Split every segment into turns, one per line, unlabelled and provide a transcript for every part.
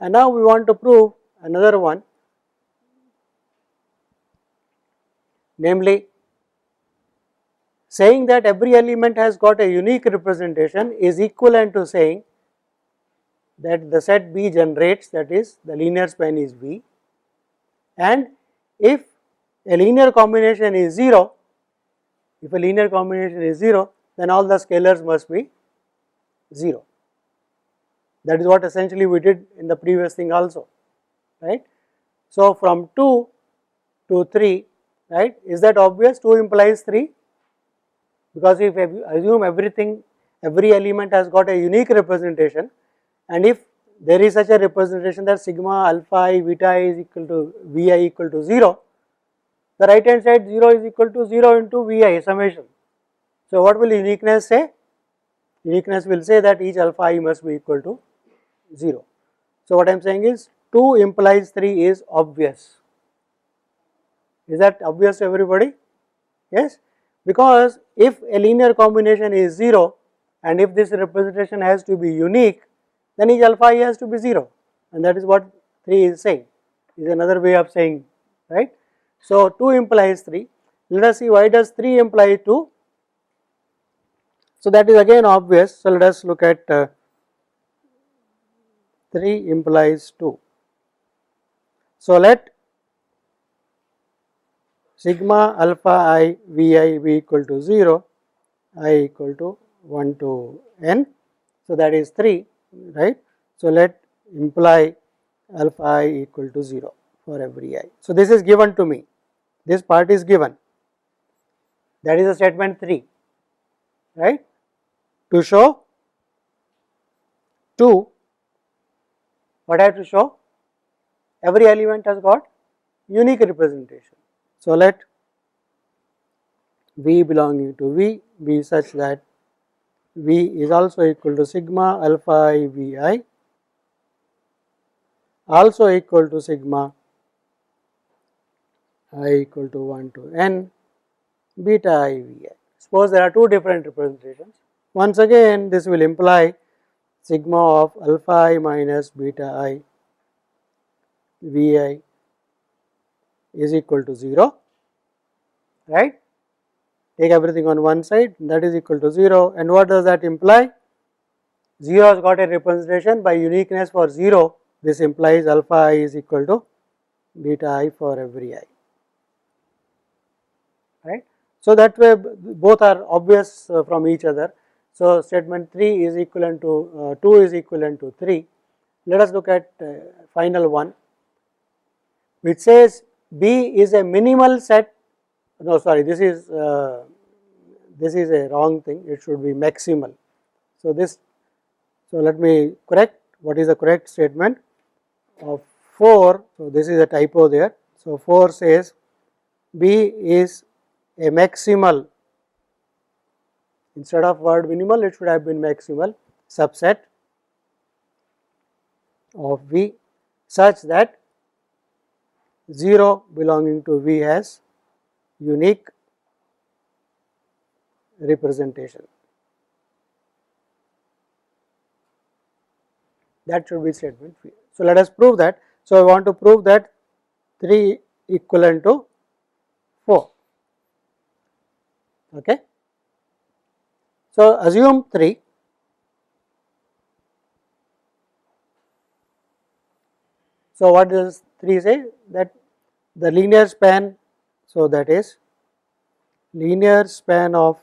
And now we want to prove another one, namely saying that every element has got a unique representation is equivalent to saying that the set B generates, that is the linear span is V, and if a linear combination is 0, if a linear combination is 0, then all the scalars must be 0. That is what essentially we did in the previous thing also, right. So, from 2 to 3, right, is that obvious? 2 implies 3, because if you assume every element has got a unique representation, and if there is such a representation that sigma alpha I beta I is equal to Vi equal to 0, the right hand side 0 is equal to 0 into Vi summation. So, what will uniqueness say? Uniqueness will say that each alpha I must be equal to 0. So, what I am saying is 2 implies 3 is obvious. Is that obvious to everybody? Yes, because if a linear combination is 0 and if this representation has to be unique, then each alpha I has to be 0, and that is what 3 is saying, is another way of saying, right. So, 2 implies 3. Let us see why does 3 imply 2. So, that is again obvious. So, let us look at 3 implies 2. So, let sigma alpha I Vi be equal to 0, I equal to 1 to n. So, that is 3, right. So, let imply alpha I equal to 0 for every I. So, this is given to me, this part is given, that is a statement 3, right. To show 2, what I have to show? Every element has got unique representation. So, let V belonging to V be such that V is also equal to sigma alpha I Vi, also equal to sigma I equal to 1 to n beta I Vi. Suppose there are 2 different representations. Once again, this will imply sigma of alpha I minus beta I Vi is equal to 0, right. Take everything on one side, that is equal to 0, and what does that imply? 0 has got a representation by uniqueness for 0, this implies alpha I is equal to beta I for every I, right. So, that way both are obvious from each other. So, statement 3 is equivalent to 2 is equivalent to 3. Let us look at final one, which says B is a minimal set. No, sorry, this is a wrong thing, it should be maximal. So, let me correct what is the correct statement of 4. So, this is a typo there. So, 4 says B is a maximal, instead of word minimal it should have been maximal subset of V such that 0 belonging to V has unique representation. That should be statement 3. So, let us prove that. So, I want to prove that 3 equivalent to 4. Okay. So, assume 3. So, what does 3 say? That the linear span, so that is linear span of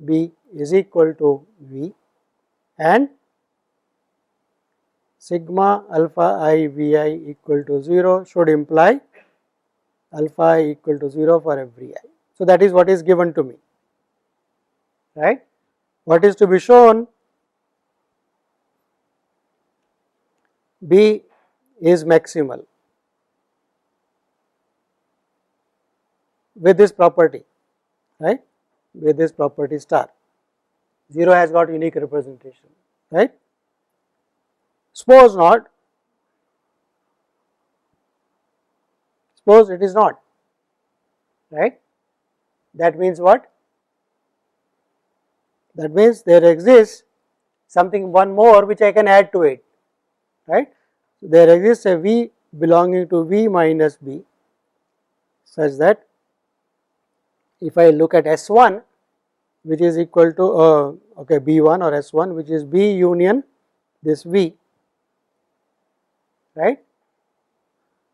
B is equal to V, and sigma alpha I Vi equal to 0 should imply alpha I equal to 0 for every I. So, that is what is given to me, right. What is to be shown? B is maximal with this property, right, with this property star. 0 has got unique representation, right. Suppose not, suppose it is not, right. That means what? That means there exists something one more which I can add to it, right. there exists a V belonging to V minus B such that if I look at S1 which is equal to okay, B1 or S1 which is B union this V, right.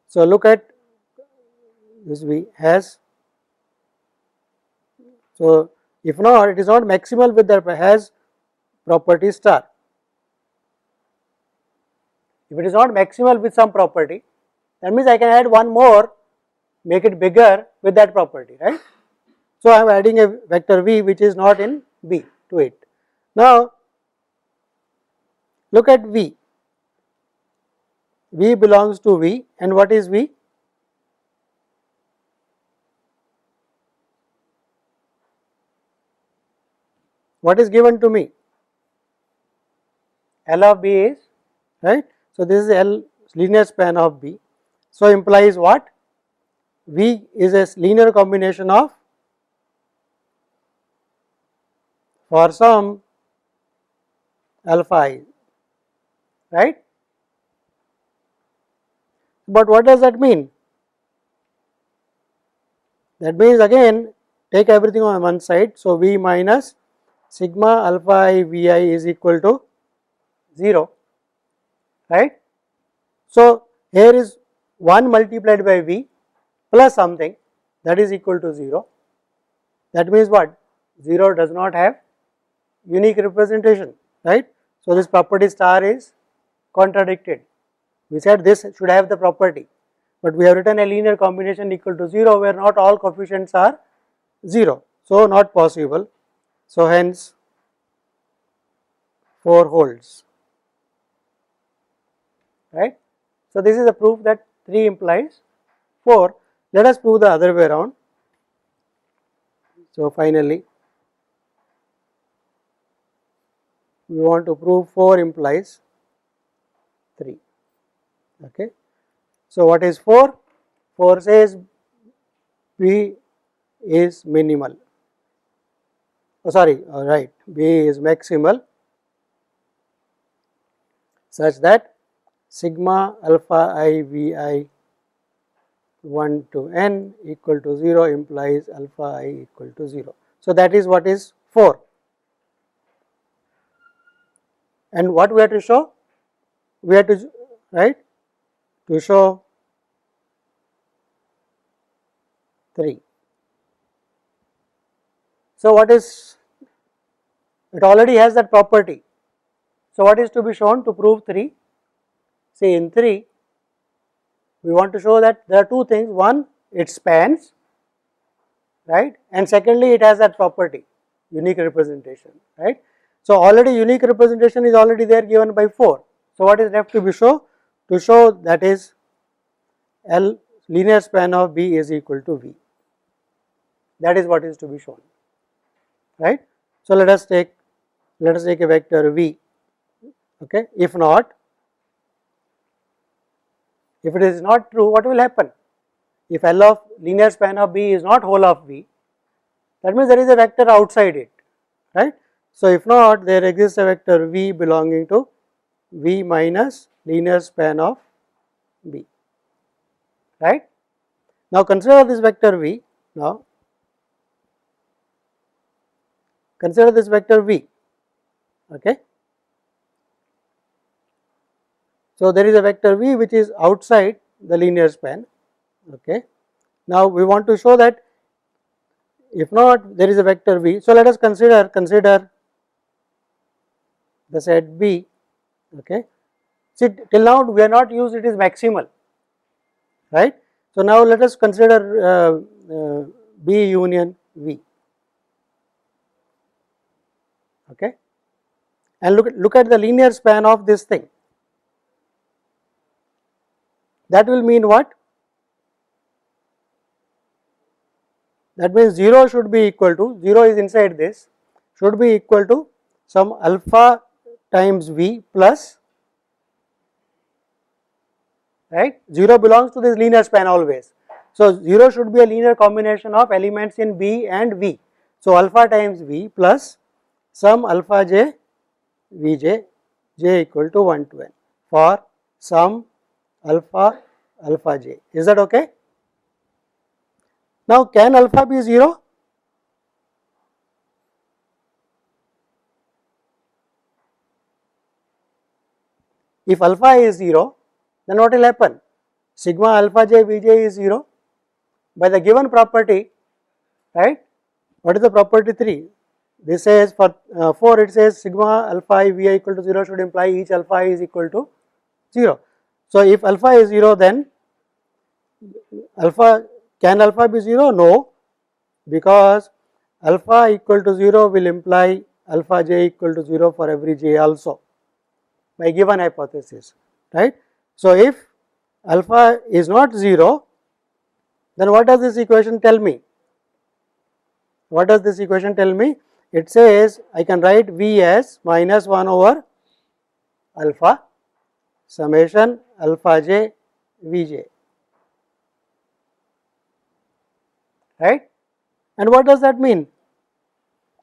So, look at this V has, so if not it is not maximal with that has property star. If it is not maximal with some property, that means I can add one more, make it bigger with that property, right. So, I am adding a vector V which is not in B to it. Now, look at V, V belongs to V, and what is V? What is given to me? L of B is, right. So, this is L linear span of B. So, implies what? V is a linear combination of for some alpha I, right. But what does that mean? That means again take everything on one side. So, V minus sigma alpha I V I is equal to 0, right. So, here is 1 multiplied by V plus something that is equal to 0. That means what? 0 does not have unique representation, right. So, this property star is contradicted. We said this should have the property, but we have written a linear combination equal to 0 where not all coefficients are 0. So, not possible. So, hence 4 holds, right. So, this is a proof that 3 implies 4. Let us prove the other way around. So, finally, we want to prove 4 implies 3. Okay. So, what is 4? 4 says B is minimal, right, B is maximal such that sigma alpha I V I 1 to n equal to 0 implies alpha I equal to 0. So, that is what is 4. And what we have to show? We have to, right, to show 3. So, what is, it already has that property. So, what is to be shown to prove 3? Say in 3, we want to show that there are 2 things. One, it spans, right, and secondly it has that property, unique representation, right. So, already unique representation is already there given by 4. So, what is left to be shown? To show that is L linear span of B is equal to V. That is what is to be shown, right. So, let us take a vector V. Okay. If not, if it is not true, what will happen? If L of linear span of B is not whole of V, that means there is a vector outside it, right. So, if not, there exists a vector V belonging to V minus linear span of B, right. Now, consider this vector V. Now, consider this vector V. Okay. So, there is a vector V which is outside the linear span. Okay. Now, we want to show that if not, there is a vector V. So, let us consider the set B. Okay. See, till now we have not used it is maximal, right. So, now let us consider B union V. Okay. And look at the linear span of this thing. That will mean what? That means 0 should be equal to, 0 is inside this, should be equal to some alpha times V plus, right, 0 belongs to this linear span always. So, 0 should be a linear combination of elements in B and V. So, alpha times V plus some alpha j Vj j equal to 1 to n for some alpha alpha j. Is that okay? Now can alpha be 0? If alpha is 0, then what will happen? Sigma alpha j Vj is 0 by the given property, right? What is the property 3? This says for 4 it says sigma alpha Vi equal to 0 should imply each alpha is equal to 0. So if alpha is 0, then can alpha be 0? No, because alpha equal to 0 will imply alpha j equal to 0 for every j also by given hypothesis, right. So if alpha is not 0, then what does this equation tell me? What does this equation tell me? It says I can write V as minus 1 over alpha summation alpha j Vj, right. And what does that mean?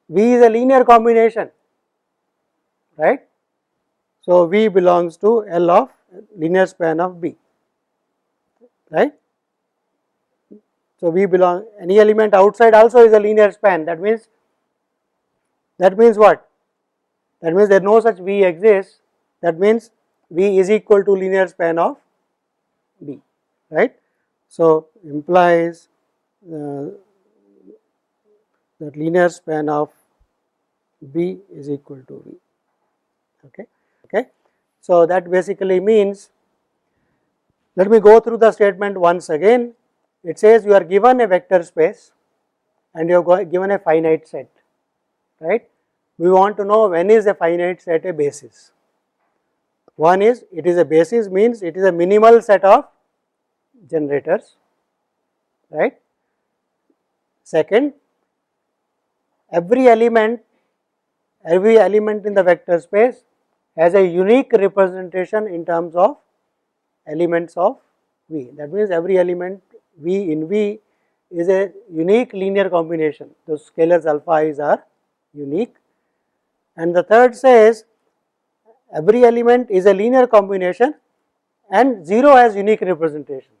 V is a linear combination, right. So V belongs to L of linear span of B, right. So V belong, any element outside also is a linear span. That means what? That means there no such V exists. That means V is equal to linear span of B, right. So implies that linear span of B is equal to V. Okay. So that basically means, let me go through the statement once again. It says you are given a vector space and you are given a finite set, right. We want to know when is a finite set a basis. One is, it is a basis means it is a minimal set of generators, right. Second, every element in the vector space has a unique representation in terms of elements of V. That means every element V in V is a unique linear combination. Those scalars alpha i's are unique. And the third says every element is a linear combination and 0 has unique representation.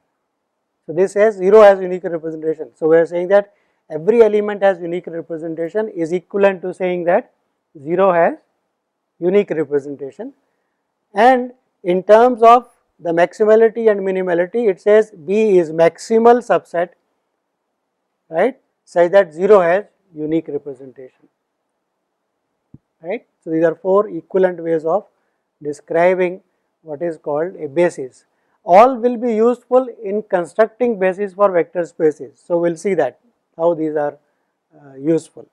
So this says 0 has unique representation. So we are saying that every element has unique representation is equivalent to saying that 0 has unique representation. And in terms of the maximality and minimality, it says B is maximal subset, right, such that 0 has unique representation, right. So these are 4 equivalent ways of describing what is called a basis. All will be useful in constructing basis for vector spaces. So we will see that how these are useful.